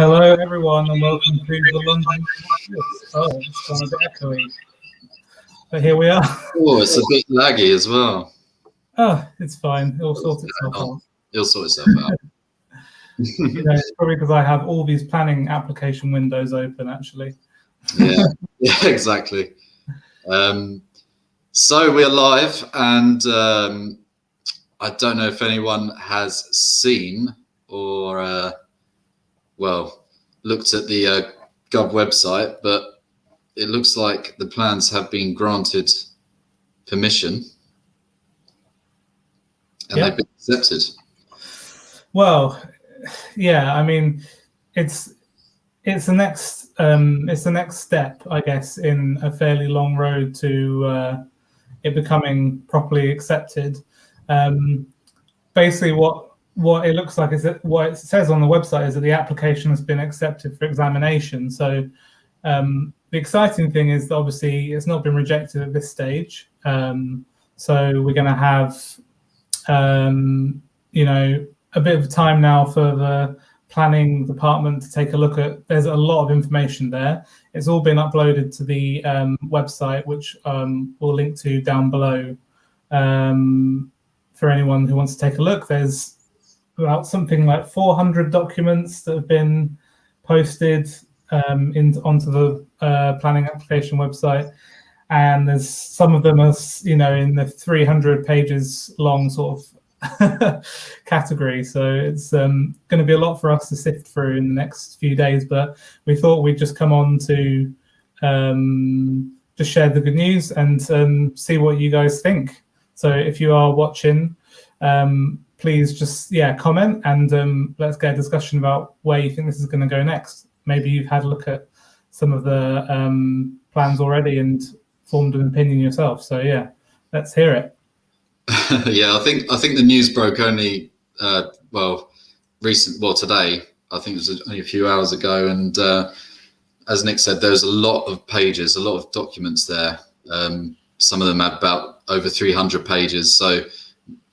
Hello, everyone, and welcome to the London. Oh, it's gone a bit echoey. But here we are. Oh, it's a bit laggy as well. Oh, it's fine. It'll sort itself out. It'll sort itself out. It's probably because I have all these planning application windows open, actually. Yeah, exactly. So we're live, and I don't know if anyone has seen or, looked at the Gov website, but it looks like the plans have been granted permission and they've been accepted. Well, yeah, I mean, it's the next step, I guess, in a fairly long road to it becoming properly accepted. Basically, what it looks like is that what it says on the website is that the application has been accepted for examination. So the exciting thing is that obviously it's not been rejected at this stage. So we're going to have a bit of time now for the planning department to take a look at. There's a lot of information there. It's all been uploaded to the website, which we'll link to down below for anyone who wants to take a look. There's about something like 400 documents that have been posted onto the planning application website, and there's some of them are in the 300 pages long sort of category. So it's going to be a lot for us to sift through in the next few days, but we thought we'd just come on to just share the good news and see what you guys think. So if you are watching, please just comment and let's get a discussion about where you think this is going to go next. Maybe you've had a look at some of the plans already and formed an opinion yourself. So yeah, let's hear it. Yeah, I think the news broke only today. I think it was only a few hours ago, and as Nick said, there's a lot of pages, a lot of documents there. Some of them have about over 300 pages. So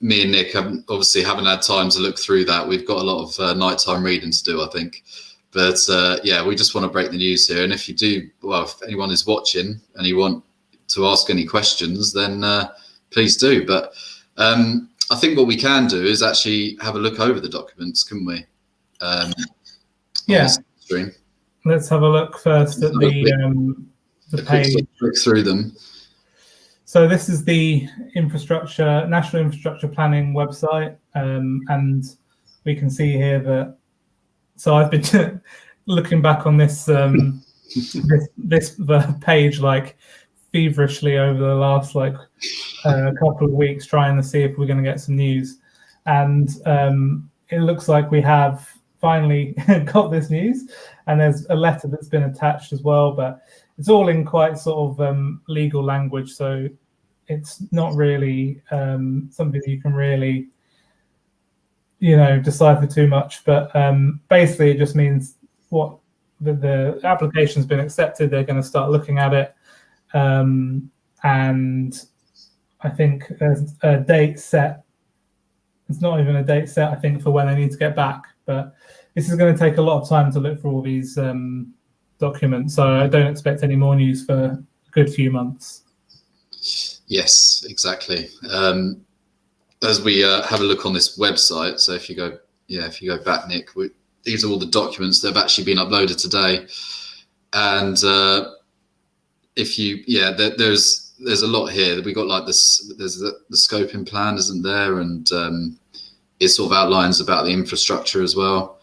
me and Nick obviously haven't had time to look through that. We've got a lot of nighttime reading to do, I think. But we just want to break the news here. And if you do, if anyone is watching and you want to ask any questions, then please do. But I think what we can do is actually have a look over the documents, couldn't we? Stream. Let's have a look first at the page. Click through them. So this is the National Infrastructure Planning website, and we can see here that. So I've been looking back on this this page like feverishly over the last couple of weeks, trying to see if we're going to get some news, and it looks like we have finally got this news, and there's a letter that's been attached as well, but it's all in quite sort of legal language, so it's not really something that you can really decipher too much. But basically it just means the application's been accepted. They're going to start looking at it, and I think there's a date set. It's not even a date set, I think, for when they need to get back, but this is going to take a lot of time to look for all these documents, so I don't expect any more news for a good few months. Yes, exactly. As we have a look on this website, so if you go back, Nick, these are all the documents that have actually been uploaded today, and there's a lot here. We got like this. There's the scoping plan, isn't there? And it sort of outlines about the infrastructure as well.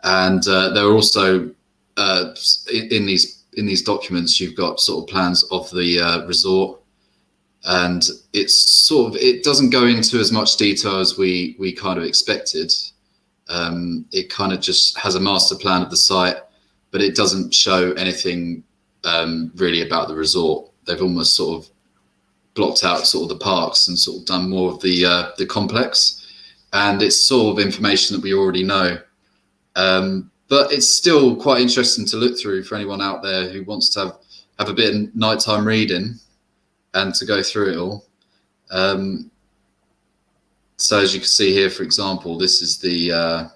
And there are also in these documents, you've got sort of plans of the resort. And it doesn't go into as much detail as we kind of expected. It kind of just has a master plan of the site, but it doesn't show anything really about the resort. They've almost sort of blocked out sort of the parks and sort of done more of the complex. And it's sort of information that we already know. But it's still quite interesting to look through for anyone out there who wants to have a bit of nighttime reading and to go through it all. So as you can see here, for example, this is the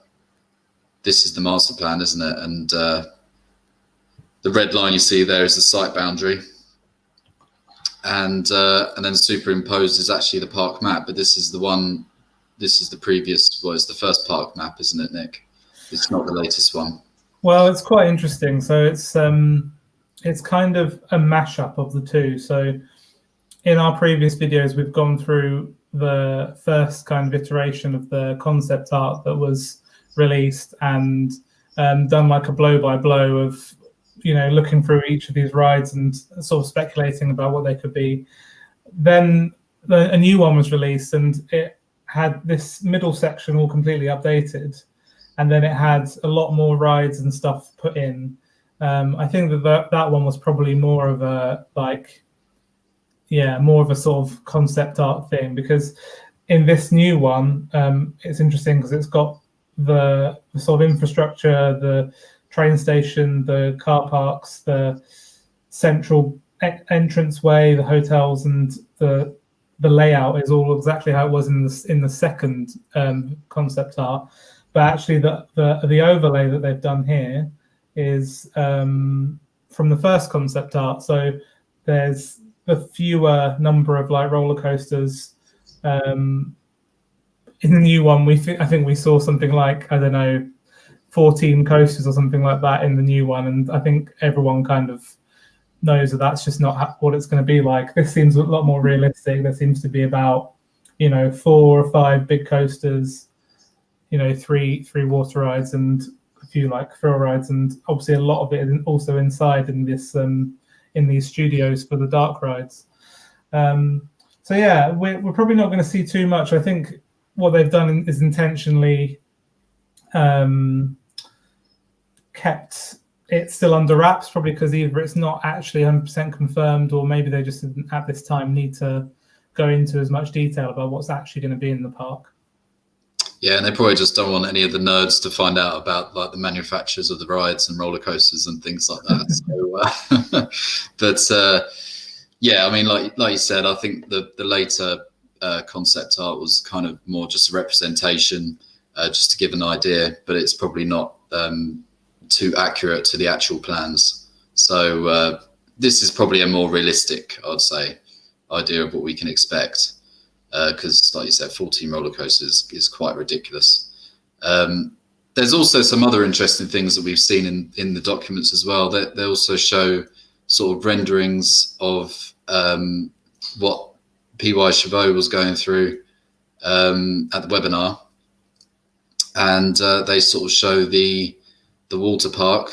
this is the master plan, isn't it? And the red line you see there is the site boundary, and then superimposed is actually the park map. But this is the one. This is the previous. Well, it's the first park map, isn't it, Nick? It's not the latest one. Well, it's quite interesting. So it's kind of a mashup of the two. So in our previous videos, we've gone through the first kind of iteration of the concept art that was released and done like a blow by blow of, looking through each of these rides and sort of speculating about what they could be. Then a new one was released, and it had this middle section all completely updated, and then it had a lot more rides and stuff put in. I think that one was probably more of a sort of concept art thing, because in this new one, it's interesting because it's got the sort of infrastructure, the train station, the car parks, the central entranceway, the hotels, and the layout is all exactly how it was in the second concept art. But actually, the overlay that they've done here is from the first concept art. So there's a fewer number of like roller coasters. In the new one, I think we saw something like, I don't know, 14 coasters or something like that in the new one, and I think everyone kind of knows that that's just not what it's going to be like. This seems a lot more realistic. There seems to be about 4 or 5 big coasters, 3 water rides, and a few like thrill rides, and obviously a lot of it is also inside in this in these studios for the dark rides. So yeah, we're probably not going to see too much. I think what they've done is intentionally kept it still under wraps, probably because either it's not actually 100% confirmed, or maybe they just didn't at this time need to go into as much detail about what's actually going to be in the park. Yeah, and they probably just don't want any of the nerds to find out about like the manufacturers of the rides and roller coasters and things like that. But yeah, I mean, like you said, I think the later concept art was kind of more just a representation, just to give an idea, but it's probably not too accurate to the actual plans. So this is probably a more realistic, I'd say, idea of what we can expect. Because, like you said, 14 roller coasters is quite ridiculous. There's also some other interesting things that we've seen in the documents as well. They also show sort of renderings of what P.Y. Chabot was going through at the webinar, and they sort of show the water park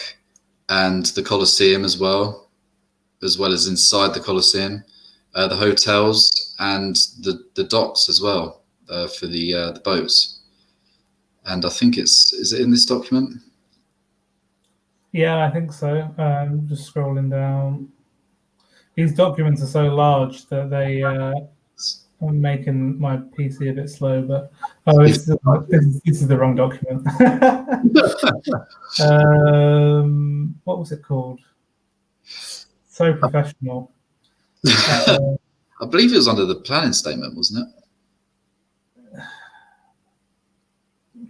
and the Colosseum as well as inside the Colosseum, the hotels and the docks as well for the boats. And I think is it in this document? Yeah, I think so. Just scrolling down. These documents are so large that they I'm making my PC a bit slow, but this is the wrong document. What was it called? So professional. I believe it was under the planning statement, wasn't it?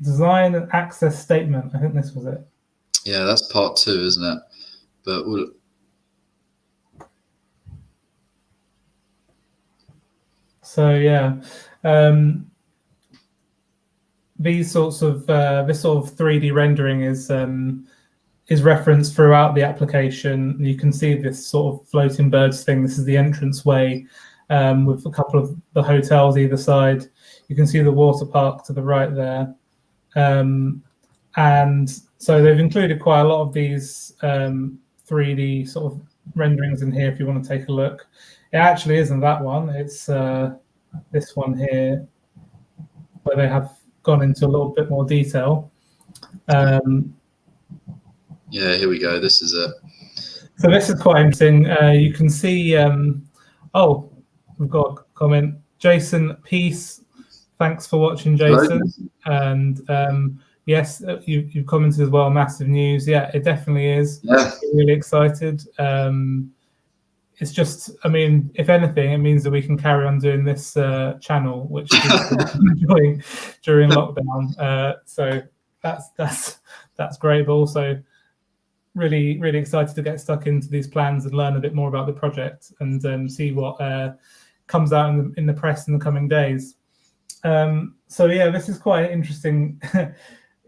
Design and access statement. I think this was it. Yeah, that's part 2, isn't it? But we'll... So yeah, these sorts of this sort of 3D rendering is referenced throughout the application. You can see this sort of floating birds thing. This is the entranceway with a couple of the hotels either side. You can see the water park to the right there. And so they've included quite a lot of these 3D sort of renderings in here if you want to take a look. It actually isn't that one. It's this one here, where they have gone into a little bit more detail. Yeah, here we go. This is it. So this is quite interesting. You can see, oh, we've got a comment. Jason, peace. Thanks for watching, Jason. Hello. And yes, you've commented as well, massive news. Yeah, it definitely is. Yeah. Really excited. It's just, I mean, if anything, it means that we can carry on doing this channel, which we've been enjoying during lockdown. So that's great, but also really excited to get stuck into these plans and learn a bit more about the project and see what comes out in the press in the coming days. So yeah, this is quite interesting.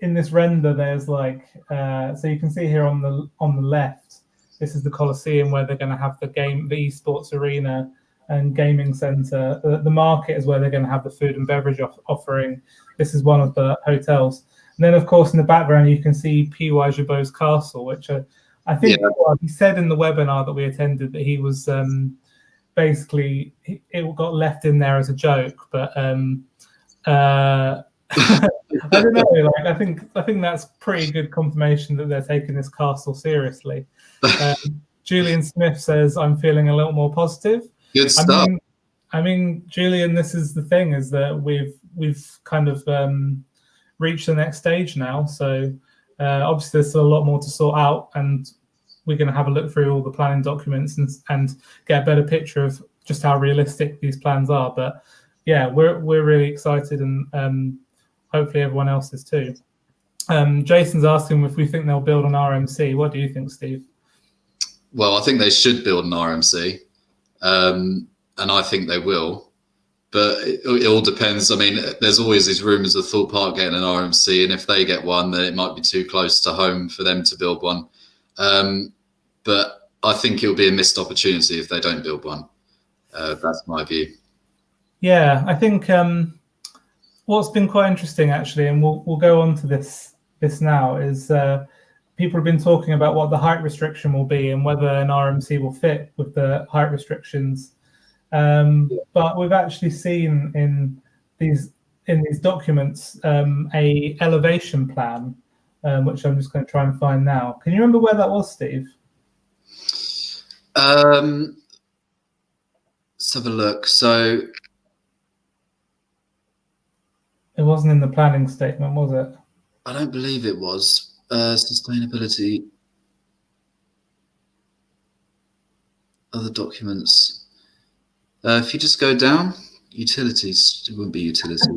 In this render, there's like so you can see here on the left, this is the Coliseum where they're going to have the esports arena and gaming center. The market is where they're going to have the food and beverage offering. This is one of the hotels. And then, of course, in the background, you can see P.Y. Gibault's castle, which I think he said in the webinar that we attended that he was basically, it got left in there as a joke. But I don't know. Like, I think that's pretty good confirmation that they're taking this castle seriously. Julian Smith says, "I'm feeling a little more positive." Good stuff. I mean, Julian, this is the thing: is that we've kind of reached the next stage now. So obviously, there's still a lot more to sort out, and we're going to have a look through all the planning documents and get a better picture of just how realistic these plans are. But yeah, we're really excited, and hopefully everyone else is too. Jason's asking if we think they'll build an RMC. What do you think, Steve? Well, I think they should build an RMC, and I think they will. But it all depends. I mean, there's always these rumours of Thorpe Park getting an RMC, and if they get one, then it might be too close to home for them to build one. But I think it'll be a missed opportunity if they don't build one. That's my view. Yeah, I think what's been quite interesting, actually, and we'll go on to this now, is people have been talking about what the height restriction will be and whether an RMC will fit with the height restrictions. But we've actually seen in these documents a elevation plan, which I'm just going to try and find now. Can you remember where that was, Steve? Let's have a look. So it wasn't in the planning statement, was it? I don't believe it was. Sustainability, other documents. If you just go down, utilities, it wouldn't be utilities.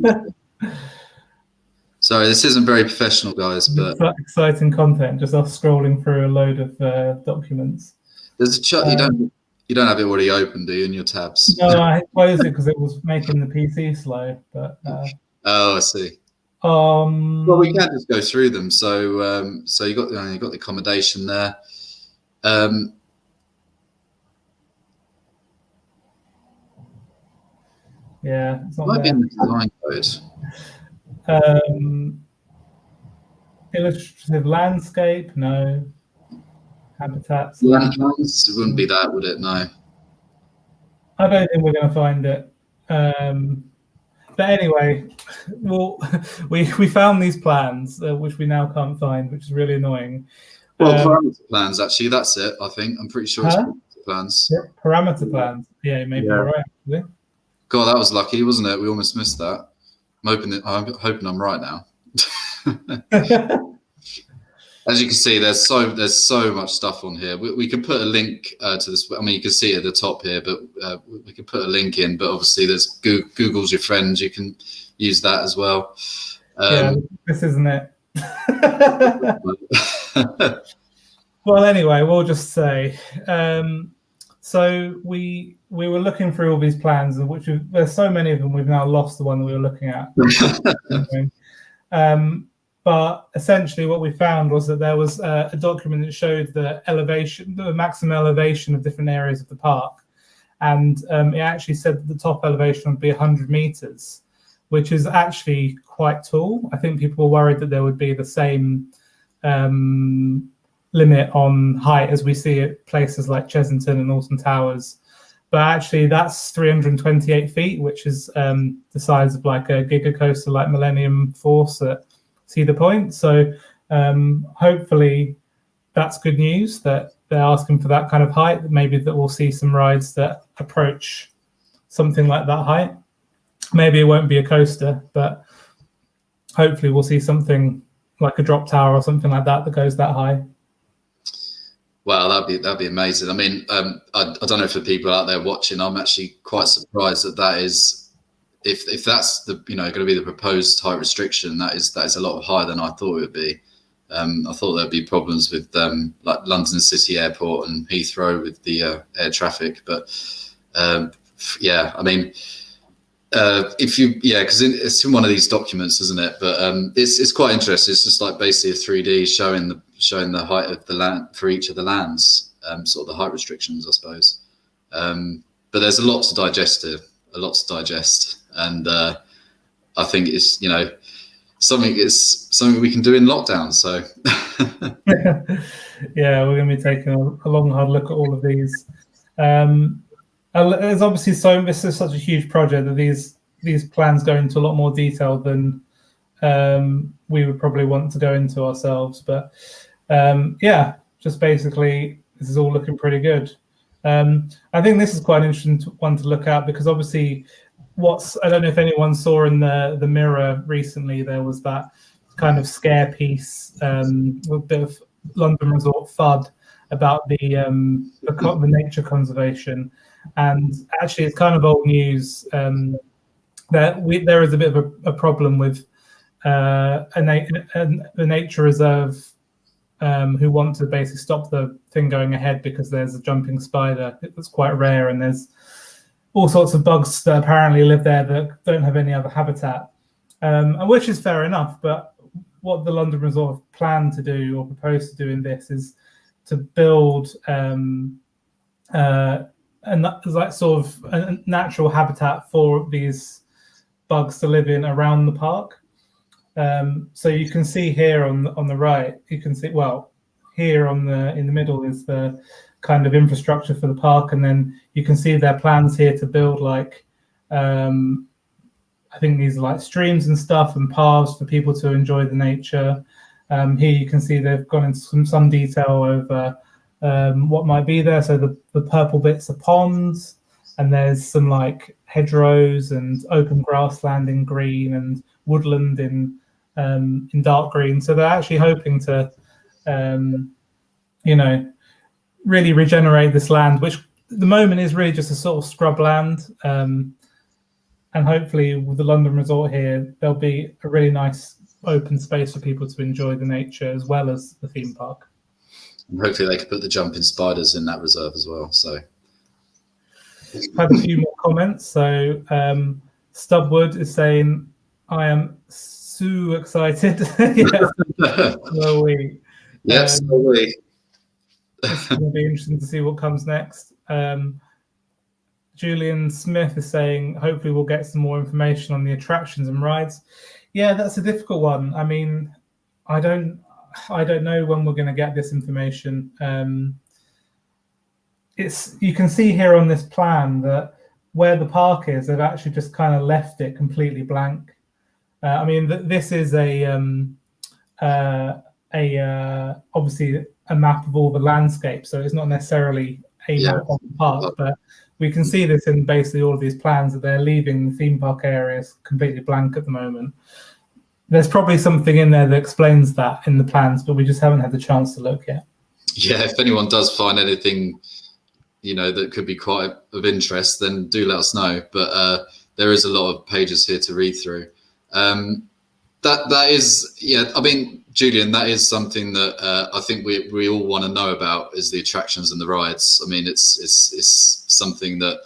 Sorry, this isn't very professional, guys. But exciting content, just us scrolling through a load of documents. There's a chat. You don't have it already open, do you, in your tabs? No, I closed it because it was making the PC slow. But oh, I see. Well, we can just go through them. So, so you got the accommodation there. Yeah, it's not might be there. in the design code. Illustrative landscape, no. Habitats. Lands, it wouldn't be that, would it? No. I don't think we're going to find it. But anyway, well, we found these plans, which we now can't find, which is really annoying. Well, parameter plans, actually, that's it, I think. I'm pretty sure it's parameter plans. Yeah, parameter plans. Yeah, maybe you're right, actually. God, that was lucky, wasn't it? We almost missed that. I'm hoping I'm right now. As you can see, there's so much stuff on here. We can put a link to this. I mean, you can see it at the top here, but we can put a link in. But obviously, there's Google's your friend. You can use that as well. Yeah, this isn't it. Well, anyway, we'll just say. So we were looking through all these plans, of which there's so many of them. We've now lost the one that we were looking at. But essentially what we found was that there was a document that showed the maximum elevation of different areas of the park. And it actually said that the top elevation would be 100 meters, which is actually quite tall. I think people were worried that there would be the same limit on height as we see at places like Chesington and Alton Towers. But actually that's 328 feet, which is the size of like a giga coaster like Millennium Force at Cedar Point. So hopefully that's good news that they're asking for that kind of height. Maybe that we'll see some rides that approach something like that height. Maybe it won't be a coaster, but hopefully we'll see something like a drop tower or something like that goes that high. Wow, that'd be amazing. I mean, I don't know, for people out there watching, I'm actually quite surprised that is if that's the going to be the proposed height restriction, that is a lot higher than I thought it would be. I thought there'd be problems with like London City Airport and Heathrow with the air traffic, but yeah, I mean, because it's in one of these documents, isn't it? But it's quite interesting. It's just like basically a 3D showing the height of the land for each of the lands, sort of the height restrictions, I suppose. But there's a lot to digest here, and I think it's something we can do in lockdown. So yeah, we're going to be taking a long, hard look at all of these. There's obviously this is such a huge project that these plans go into a lot more detail than we would probably want to go into ourselves. But yeah, just basically, this is all looking pretty good. I think this is quite an interesting one to look at, because obviously I don't know if anyone saw in the Mirror recently, there was that kind of scare piece with a bit of London Resort FUD about the nature conservation. And actually, it's kind of old news that there is a bit of a problem with the nature reserve who want to basically stop the thing going ahead, because there's a jumping spider that's quite rare, and there's all sorts of bugs that apparently live there that don't have any other habitat, which is fair enough. But what the London Resort plan to do or propose to do in this is to build like sort of a natural habitat for these bugs to live in around the park. So you can see here on the right, you can see, well, here in the middle is the kind of infrastructure for the park, and then you can see their plans here to build like I think these are like streams and stuff and paths for people to enjoy the nature. Here you can see they've gone into some detail over what might be there. So the purple bits are ponds, and there's some like hedgerows and open grassland in green and woodland in dark green. So they're actually hoping to really regenerate this land, which at the moment is really just a sort of scrub land. And hopefully with the London Resort here, there'll be a really nice open space for people to enjoy the nature as well as the theme park. And hopefully they could put the jumping spiders in that reserve as well. So I've had a few more comments. So Stubwood is saying, I am so excited. Yes, so we. Yes, so we. It's going to be interesting to see what comes next. Julian Smith is saying, hopefully we'll get some more information on the attractions and rides. Yeah, that's a difficult one. I mean, I don't know when we're going to get this information. You can see here on this plan that where the park is, they've actually just kind of left it completely blank. I mean, this is obviously a map of all the landscape, so it's not necessarily a map of the park, but we can see this in basically all of these plans that they're leaving the theme park areas completely blank at the moment. There's probably something in there that explains that in the plans, but we just haven't had the chance to look yet. Yeah, if anyone does find anything, that could be quite of interest, then do let us know. But there is a lot of pages here to read through. That is, I mean, Julian, that is something that I think we all want to know about, is the attractions and the rides. I mean, it's something that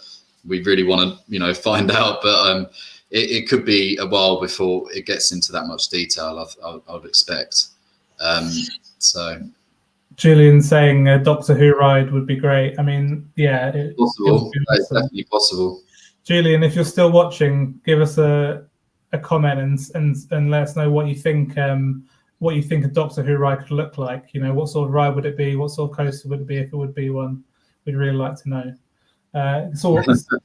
we really want to, find out, but it could be a while before it gets into that much detail, I would expect. So Julian saying a Doctor Who ride would be great. I mean, yeah, possible. That is definitely possible. Julian, if you're still watching, give us a comment and let us know what you think a Doctor Who ride could look like. What sort of ride would it be? What sort of coaster would it be if it would be one? We'd really like to know. It's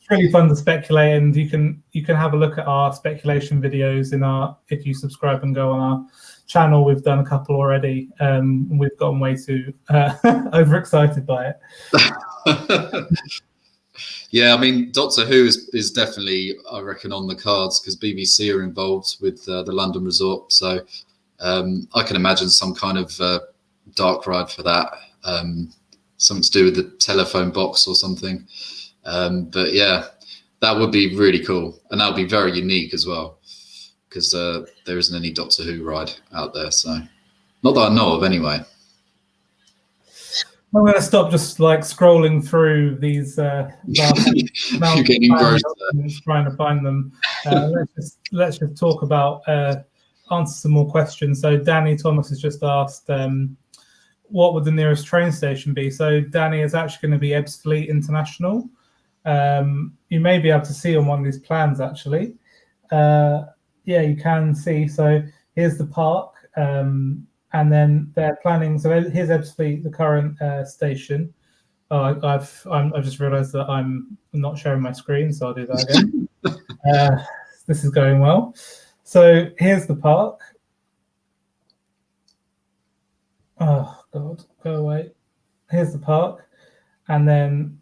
really fun to speculate, and you can have a look at our speculation videos if you subscribe and go on our channel. We've done a couple already. We've gotten way too overexcited by it. Yeah, I mean, Doctor Who is definitely, I reckon, on the cards, because BBC are involved with the London Resort. So I can imagine some kind of dark ride for that, something to do with the telephone box or something. But yeah, That would be really cool, and that would be very unique as well, because there isn't any Doctor Who ride out there. So, not that I know of, anyway. I'm going to stop just like scrolling through these You're getting engrossed trying to find them. Let's just talk about answer some more questions. So Danny Thomas has just asked, what would the nearest train station be? So Danny, is actually going to be Ebbsfleet International. You may be able to see on one of these plans actually. Yeah, you can see. So here's the park. And then they're planning. So here's Ebbsfleet, the current station. Oh, I've just realised that I'm not showing my screen, so I'll do that again. This is going well. So here's the park. Oh God, go away. Here's the park, and then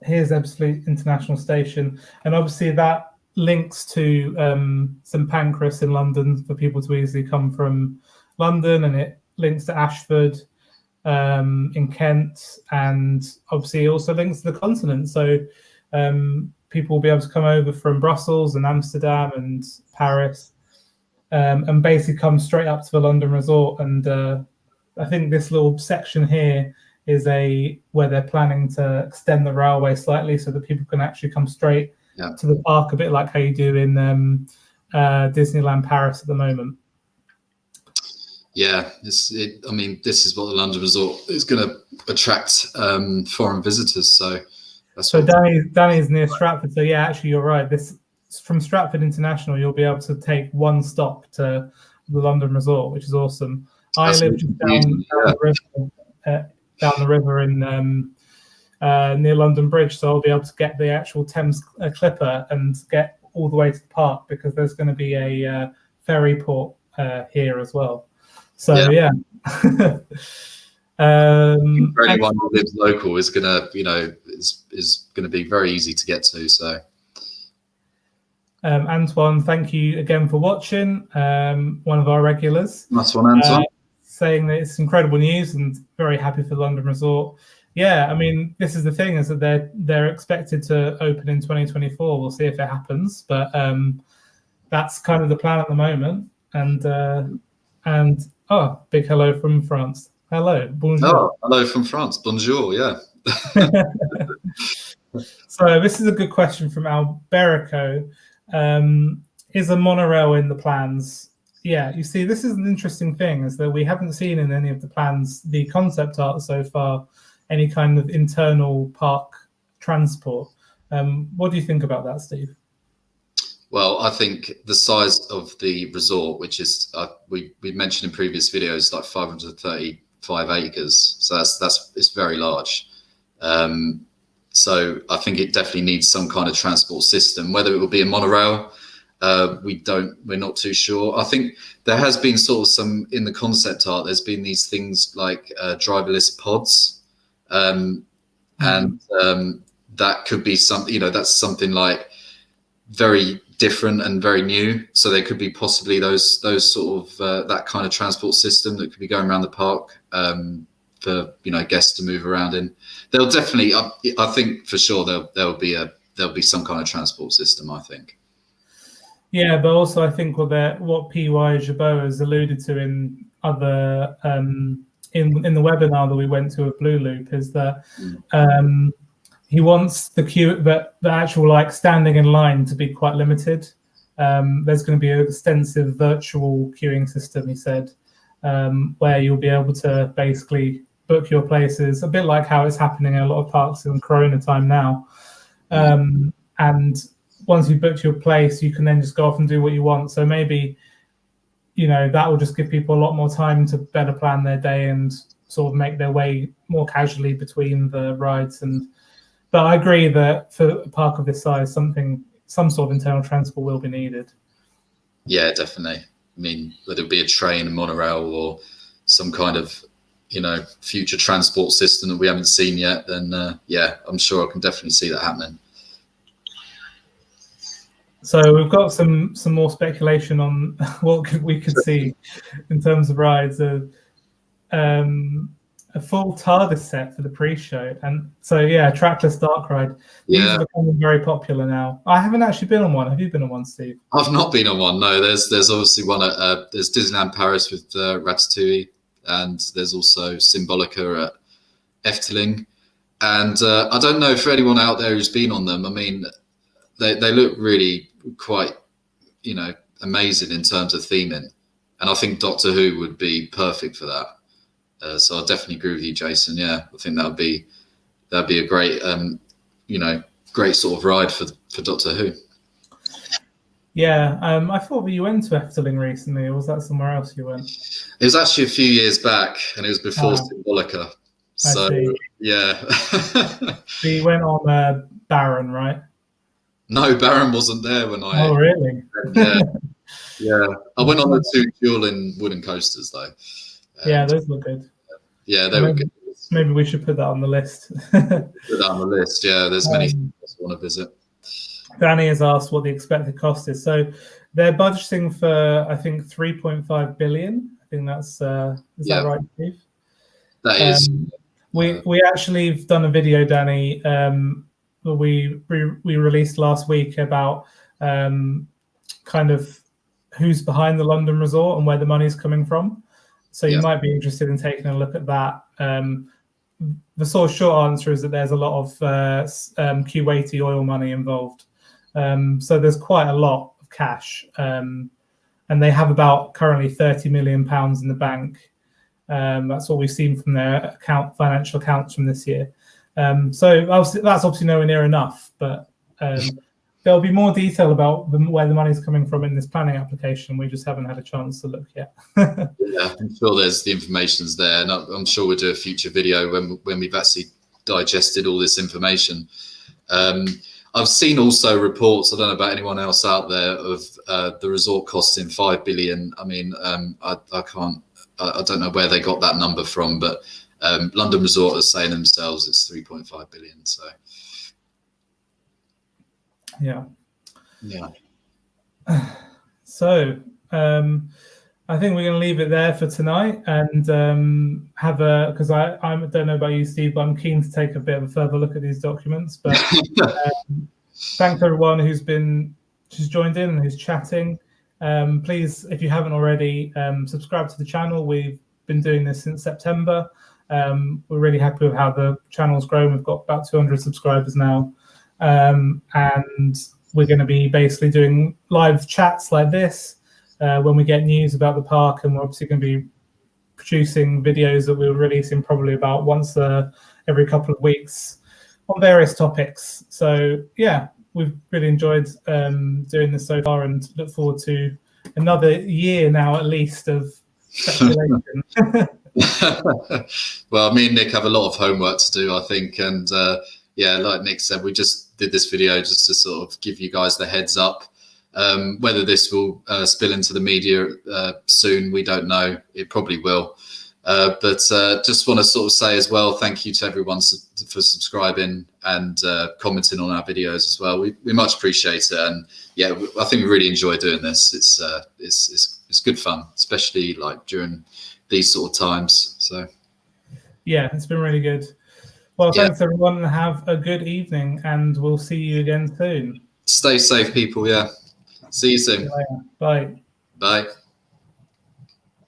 here's Ebbsfleet International Station, and obviously that links to St Pancras in London for people to easily come from London, and it links to Ashford in Kent, and obviously also links to the continent. So people will be able to come over from Brussels and Amsterdam and Paris, and basically come straight up to the London resort. And I think this little section here is where they're planning to extend the railway slightly so that people can actually come straight to the park, a bit like how you do in Disneyland Paris at the moment. Yeah, I mean, this is what the London Resort is going to attract foreign visitors. So Danny's near Stratford. So yeah, actually, you're right. This from Stratford International, you'll be able to take one stop to the London Resort, which is awesome. I live down the river in near London Bridge, so I'll be able to get the actual Thames Clipper and get all the way to the park because there's going to be a ferry port here as well. So yeah. For anyone who lives local is gonna, is gonna be very easy to get to. So Antoine, thank you again for watching. One of our regulars. Nice one, Antoine. Saying that it's incredible news and very happy for the London Resort. Yeah, I mean, this is the thing, is that they're expected to open in 2024. We'll see if it happens, but that's kind of the plan at the moment. And oh, big hello from France. Hello, bonjour. Oh, hello from France. Bonjour, yeah. So this is a good question from Alberico. Is a monorail in the plans? Yeah, you see, this is an interesting thing, is that we haven't seen in any of the plans, the concept art so far, any kind of internal park transport. What do you think about that, Steve? Well, I think the size of the resort, which is we mentioned in previous videos, like 535 acres, so it's very large. So I think it definitely needs some kind of transport system. Whether it will be a monorail, we're not too sure. I think there has been sort of some in the concept art. There's been these things like driverless pods, and that could be something. That's something like very different and very new. So there could be possibly those sort of that kind of transport system that could be going around the park for guests to move around in. They'll definitely, I think for sure there'll be some kind of transport system, I think. Yeah, but also I think what P.Y. Jabot has alluded to in other in the webinar that we went to at Blue Loop is that he wants the actual like standing in line to be quite limited. There's going to be an extensive virtual queuing system, he said, where you'll be able to basically book your places, a bit like how it's happening in a lot of parks in Corona time now. And once you've booked your place, you can then just go off and do what you want. So maybe, that will just give people a lot more time to better plan their day and sort of make their way more casually between the rides. But I agree that for a park of this size, some sort of internal transport will be needed. Yeah, definitely. I mean, whether it be a train, a monorail, or some kind of, future transport system that we haven't seen yet, then I'm sure I can definitely see that happening. So we've got some more speculation on what we could see in terms of rides. a full TARDIS set for the pre-show, and so yeah, trackless dark ride. These are becoming very popular now. I haven't actually been on one. Have you been on one, Steve? I've not been on one. No, there's obviously one at there's Disneyland Paris with Ratatouille, and there's also Symbolica at Efteling. And I don't know for anyone out there who's been on them. I mean, they look really quite, you know, amazing in terms of theming, and I think Doctor Who would be perfect for that. So I definitely agree with you, Jason. Yeah, I think that'd be a great, you know, great sort of ride for Doctor Who. Yeah, I thought you went to Efteling recently, or was that somewhere else you went? It was actually a few years back, and it was before Symbolica. So, yeah. So you went on Baron, right? No, Baron wasn't there when I... Oh, really? Yeah. I went on the two dueling wooden coasters, though. Yeah, those look good. Yeah, they were good. Maybe we should put that on the list. Put that on the list, yeah. There's many things I want to visit. Danny has asked what the expected cost is. So they're budgeting for, I think, 3.5 billion. I think that's is that right, Steve? That is. We actually have done a video, Danny, that we released last week about kind of who's behind the London resort and where the money's coming from. So you might be interested in taking a look at that. The sort of short answer is that there's a lot of Kuwaiti oil money involved. So there's quite a lot of cash. And they have about currently £30 million in the bank. That's what we've seen from their financial accounts from this year. So that's obviously nowhere near enough, but there'll be more detail about where the money's coming from in this planning application. We just haven't had a chance to look yet. Yeah, I'm sure there's the information's there, and I'm sure we'll do a future video when we've actually digested all this information. I've seen also reports, I don't know about anyone else out there, of the resort costing 5 billion. I mean, I don't know where they got that number from, but London Resort are saying themselves it's 3.5 billion. So yeah. So I think we're going to leave it there for tonight, and because I don't know about you, Steve, but I'm keen to take a bit of a further look at these documents. But thanks everyone who's joined in and who's chatting. Please, if you haven't already, subscribe to the channel. We've been doing this since September. We're really happy with how the channel's grown. We've got about 200 subscribers now. And we're going to be basically doing live chats like this when we get news about the park, and we're obviously going to be producing videos that we'll release in probably about once every couple of weeks on various topics. So yeah, we've really enjoyed doing this so far, and look forward to another year now at least of speculation. Well, me and Nick have a lot of homework to do, I think, and yeah, like Nick said, we just did this video just to sort of give you guys the heads up. Whether this will spill into the media soon, we don't know. It probably will. But just want to sort of say as well, thank you to everyone for subscribing and commenting on our videos as well. We much appreciate it, and yeah, I think we really enjoy doing this. It's good fun, especially like during these sort of times. So yeah, it's been really good. Well, thanks everyone, and have a good evening, and we'll see you again soon. Stay safe, people. Yeah. See you soon. Bye. Bye.